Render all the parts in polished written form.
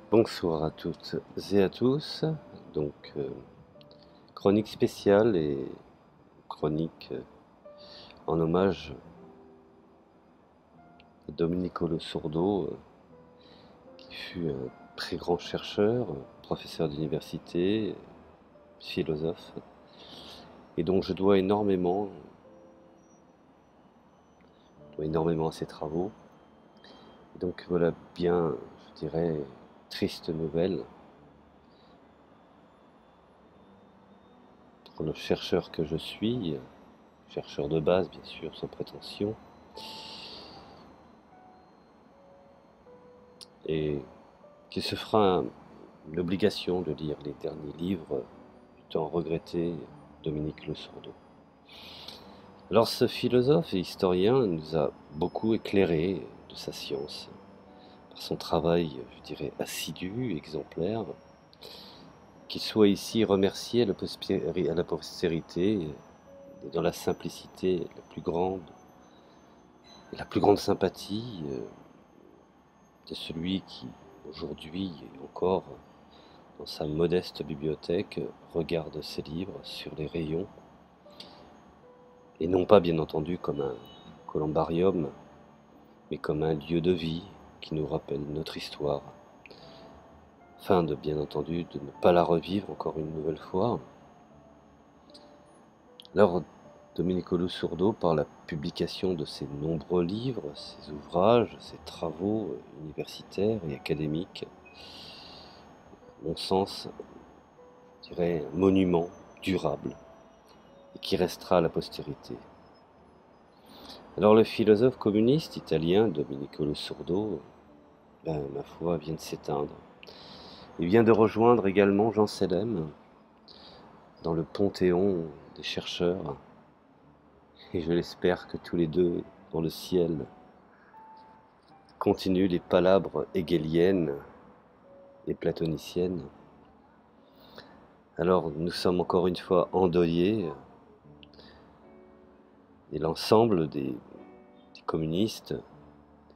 Bonsoir à toutes et à tous. Donc, chronique spéciale et chronique en hommage à Domenico Losurdo, qui fut un très grand chercheur, professeur d'université, philosophe, et dont je dois énormément à ses travaux. Et donc voilà, bien, je dirais, triste nouvelle pour le chercheur que je suis, chercheur de base bien sûr, sans prétention, et qui se fera une obligation de lire les derniers livres du tant regretté Dominique Losurdo. Alors ce philosophe et historien nous a beaucoup éclairé de sa science, par son travail, je dirais, assidu, exemplaire, qu'il soit ici remercié à la postérité, et dans la simplicité la plus grande sympathie de celui qui, aujourd'hui encore, dans sa modeste bibliothèque, regarde ses livres sur les rayons, et non pas bien entendu comme un columbarium, mais comme un lieu de vie qui nous rappelle notre histoire, afin de bien entendu de ne pas la revivre encore une nouvelle fois. Alors, Domenico Losurdo, par la publication de ses nombreux livres, ses ouvrages, ses travaux universitaires et académiques, à mon sens, je dirais un monument durable et qui restera à la postérité. Alors le philosophe communiste italien Domenico Losurdo, ma foi, vient de s'éteindre. Il vient de rejoindre également Jean Selem dans le panthéon des chercheurs, et je l'espère que tous les deux, dans le ciel, continuent les palabres hegeliennes et platoniciennes. Alors nous sommes encore une fois endeuillés, et l'ensemble des communistes, des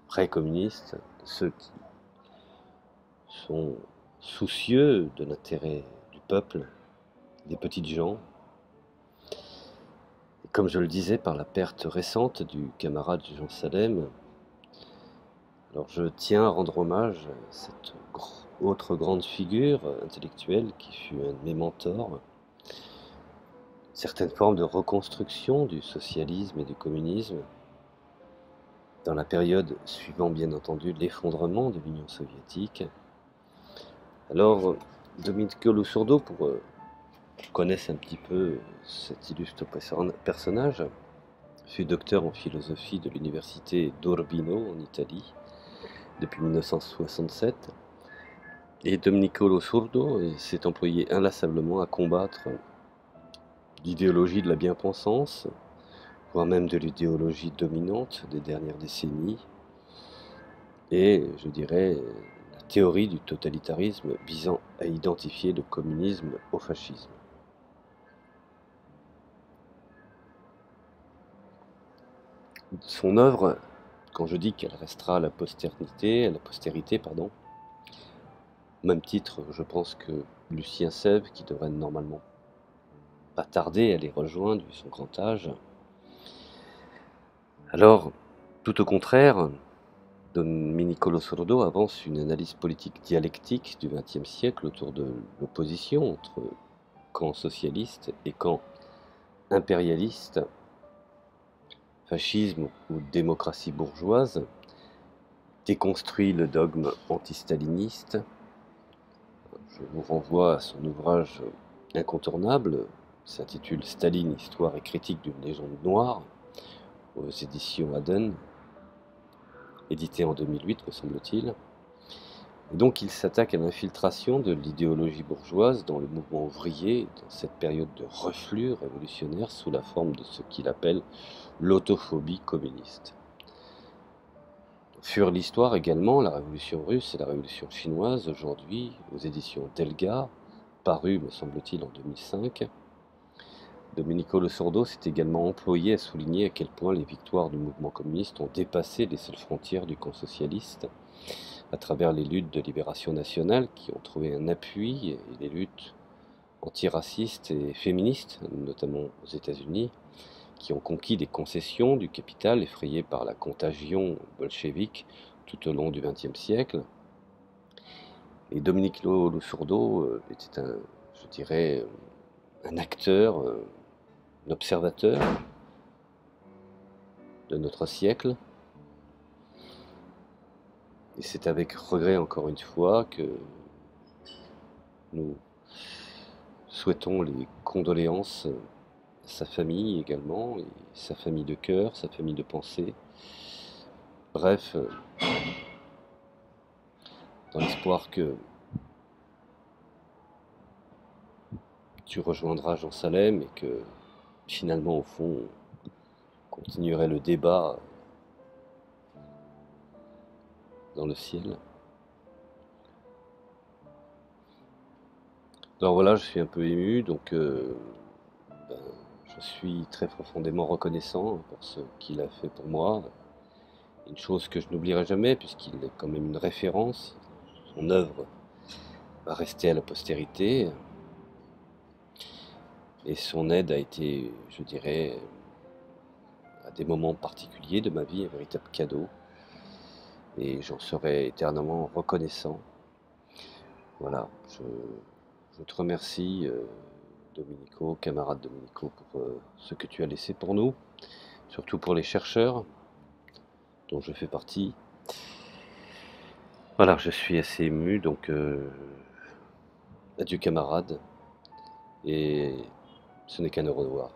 pré-communistes, ceux qui sont soucieux de l'intérêt du peuple, des petites gens. Et comme je le disais, par la perte récente du camarade Jean Salem, alors je tiens à rendre hommage à cette autre grande figure intellectuelle qui fut un de mes mentors, une certaine forme de reconstruction du socialisme et du communisme, dans la période suivant bien entendu l'effondrement de l'Union soviétique. Alors, Domenico Losurdo, pour qu'on connaisse un petit peu cet illustre personnage, fut docteur en philosophie de l'université d'Urbino en Italie depuis 1967. Et Domenico Losurdo s'est employé inlassablement à combattre l'idéologie de la bien-pensance, voire même de l'idéologie dominante des dernières décennies, et je dirais la théorie du totalitarisme visant à identifier le communisme au fascisme. Son œuvre, quand je dis qu'elle restera à la postérité, pardon, au même titre, je pense que Lucien Sèvres, qui devrait normalement pas tarder à les rejoindre vu son grand âge. Alors, tout au contraire, Domenico Losurdo avance une analyse politique dialectique du XXe siècle autour de l'opposition entre camp socialiste et camp impérialiste, fascisme ou démocratie bourgeoise, déconstruit le dogme antistaliniste. Je vous renvoie à son ouvrage incontournable, s'intitule Staline, histoire et critique d'une légende noire, aux éditions Aden, édité en 2008 me semble-t-il. Et donc il s'attaque à l'infiltration de l'idéologie bourgeoise dans le mouvement ouvrier, dans cette période de reflux révolutionnaire sous la forme de ce qu'il appelle l'autophobie communiste. Furent l'histoire également, la révolution russe et la révolution chinoise, aujourd'hui aux éditions Delga, paru me semble-t-il en 2005. Domenico Losurdo s'est également employé à souligner à quel point les victoires du mouvement communiste ont dépassé les seules frontières du camp socialiste, à travers les luttes de libération nationale qui ont trouvé un appui, et les luttes antiracistes et féministes, notamment aux États-Unis, qui ont conquis des concessions du capital effrayé par la contagion bolchevique tout au long du XXe siècle. Et Domenico Losurdo était je dirais, un acteur, un observateur de notre siècle. Et c'est avec regret, encore une fois, que nous souhaitons les condoléances à sa famille également, et sa famille de cœur, sa famille de pensée. Bref, dans l'espoir que tu rejoindras Jean Salem et que finalement, au fond, on continuerait le débat dans le ciel. Alors voilà, je suis un peu ému, donc ben, je suis très profondément reconnaissant pour ce qu'il a fait pour moi. Une chose que je n'oublierai jamais, puisqu'il est quand même une référence. Son œuvre va rester à la postérité. Et son aide a été, je dirais, à des moments particuliers de ma vie, un véritable cadeau. Et j'en serai éternellement reconnaissant. Voilà, je te remercie, Domenico, camarade Domenico, pour ce que tu as laissé pour nous, surtout pour les chercheurs dont je fais partie. Voilà, je suis assez ému, donc adieu camarade, et ce n'est qu'un au revoir.